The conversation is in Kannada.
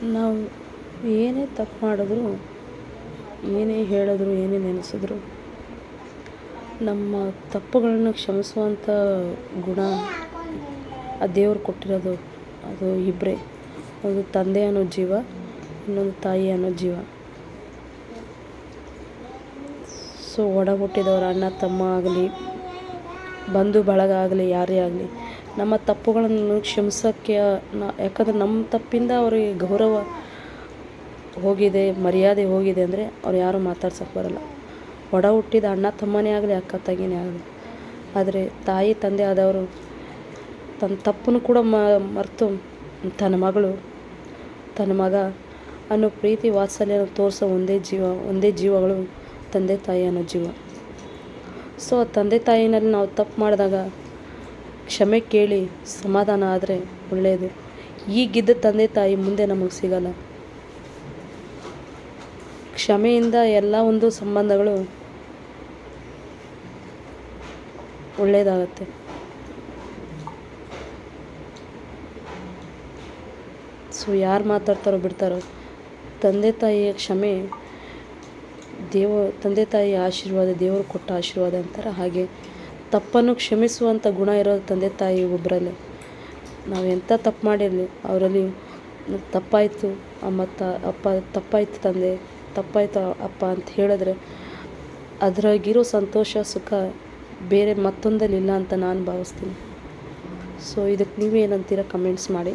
ನಾವು ಏನೇ ತಪ್ಪು ಮಾಡಿದ್ರು, ಏನೇ ಹೇಳಿದ್ರು, ಏನೇ ನೆನೆಸಿದ್ರು ನಮ್ಮ ತಪ್ಪುಗಳನ್ನು ಕ್ಷಮಿಸುವಂಥ ಗುಣ ಆ ದೇವ್ರು ಕೊಟ್ಟಿರೋದು. ಅದು ಇಬ್ಬರೇ, ಒಂದು ತಂದೆ ಅನ್ನೋ ಜೀವ, ಇನ್ನೊಂದು ತಾಯಿ ಅನ್ನೋ ಜೀವ. ಸೊ ಒಡ ಹುಟ್ಟಿದವರು ಅಣ್ಣ ತಮ್ಮ ಆಗಲಿ, ಬಂಧು ಬಳಗ ಆಗಲಿ, ಯಾರೇ ಆಗಲಿ ನಮ್ಮ ತಪ್ಪುಗಳನ್ನು ಕ್ಷಮಿಸೋಕ್ಕೆ ಯಾಕಂದರೆ ನಮ್ಮ ತಪ್ಪಿಂದ ಅವರಿಗೆ ಗೌರವ ಹೋಗಿದೆ, ಮರ್ಯಾದೆ ಹೋಗಿದೆ ಅಂದರೆ ಅವ್ರು ಯಾರೂ ಮಾತಾಡ್ಸೋಕ್ಕೆ ಬರೋಲ್ಲ. ಒಡ ಹುಟ್ಟಿದ ಅಣ್ಣ ತಮ್ಮನೇ ಆಗಲಿ, ಅಕ್ಕ ತಂಗಿನೇ ಆಗಲಿ. ಆದರೆ ತಾಯಿ ತಂದೆ ಆದವರು ತನ್ನ ತಪ್ಪನ್ನು ಕೂಡ ಮರೆತು ತನ್ನ ಮಗಳು, ತನ್ನ ಮಗ ಅನ್ನೋ ಪ್ರೀತಿ ವಾತ್ಸಲ್ಯನ ತೋರಿಸೋ ಒಂದೇ ಜೀವಗಳು ತಂದೆ ತಾಯಿ ಅನ್ನೋ ಜೀವ. ಸೊ ತಂದೆ ತಾಯಿನಲ್ಲಿ ನಾವು ತಪ್ಪು ಮಾಡಿದಾಗ ಕ್ಷಮೆ ಕೇಳಿ ಸಮಾಧಾನ ಆದರೆ ಒಳ್ಳೆಯದು. ಈಗಿದ್ದ ತಂದೆ ತಾಯಿ ಮುಂದೆ ನಮಗೆ ಸಿಗಲ್ಲ. ಕ್ಷಮೆಯಿಂದ ಎಲ್ಲ ಒಂದು ಸಂಬಂಧಗಳು ಒಳ್ಳೆಯದಾಗತ್ತೆ. ಸೊ ಯಾರು ಮಾತಾಡ್ತಾರೋ ಬಿಡ್ತಾರೋ, ತಂದೆ ತಾಯಿಯ ಕ್ಷಮೆ ತಂದೆ ತಾಯಿಯ ಆಶೀರ್ವಾದ, ದೇವರು ಕೊಟ್ಟ ಆಶೀರ್ವಾದ ಅಂತಾರೆ. ಹಾಗೆ ತಪ್ಪನ್ನು ಕ್ಷಮಿಸುವಂಥ ಗುಣ ಇರೋದು ತಂದೆ ತಾಯಿ ಒಬ್ಬರಲ್ಲೇ. ನಾವು ಎಂಥ ತಪ್ಪು ಮಾಡಿರಲಿ ಅವರಲ್ಲಿ ತಪ್ಪಾಯಿತು ಅಪ್ಪ, ತಪ್ಪಾಯಿತು ತಂದೆ, ತಪ್ಪಾಯಿತು ಅಪ್ಪ ಅಂತ ಹೇಳಿದ್ರೆ ಅದ್ರಾಗಿರೋ ಸಂತೋಷ ಸುಖ ಬೇರೆ ಮತ್ತೊಂದಲ್ಲಿಲ್ಲ ಅಂತ ನಾನು ಭಾವಿಸ್ತೀನಿ. ಸೊ ಇದಕ್ಕೆ ನೀವೇನಂತೀರ ಕಮೆಂಟ್ಸ್ ಮಾಡಿ.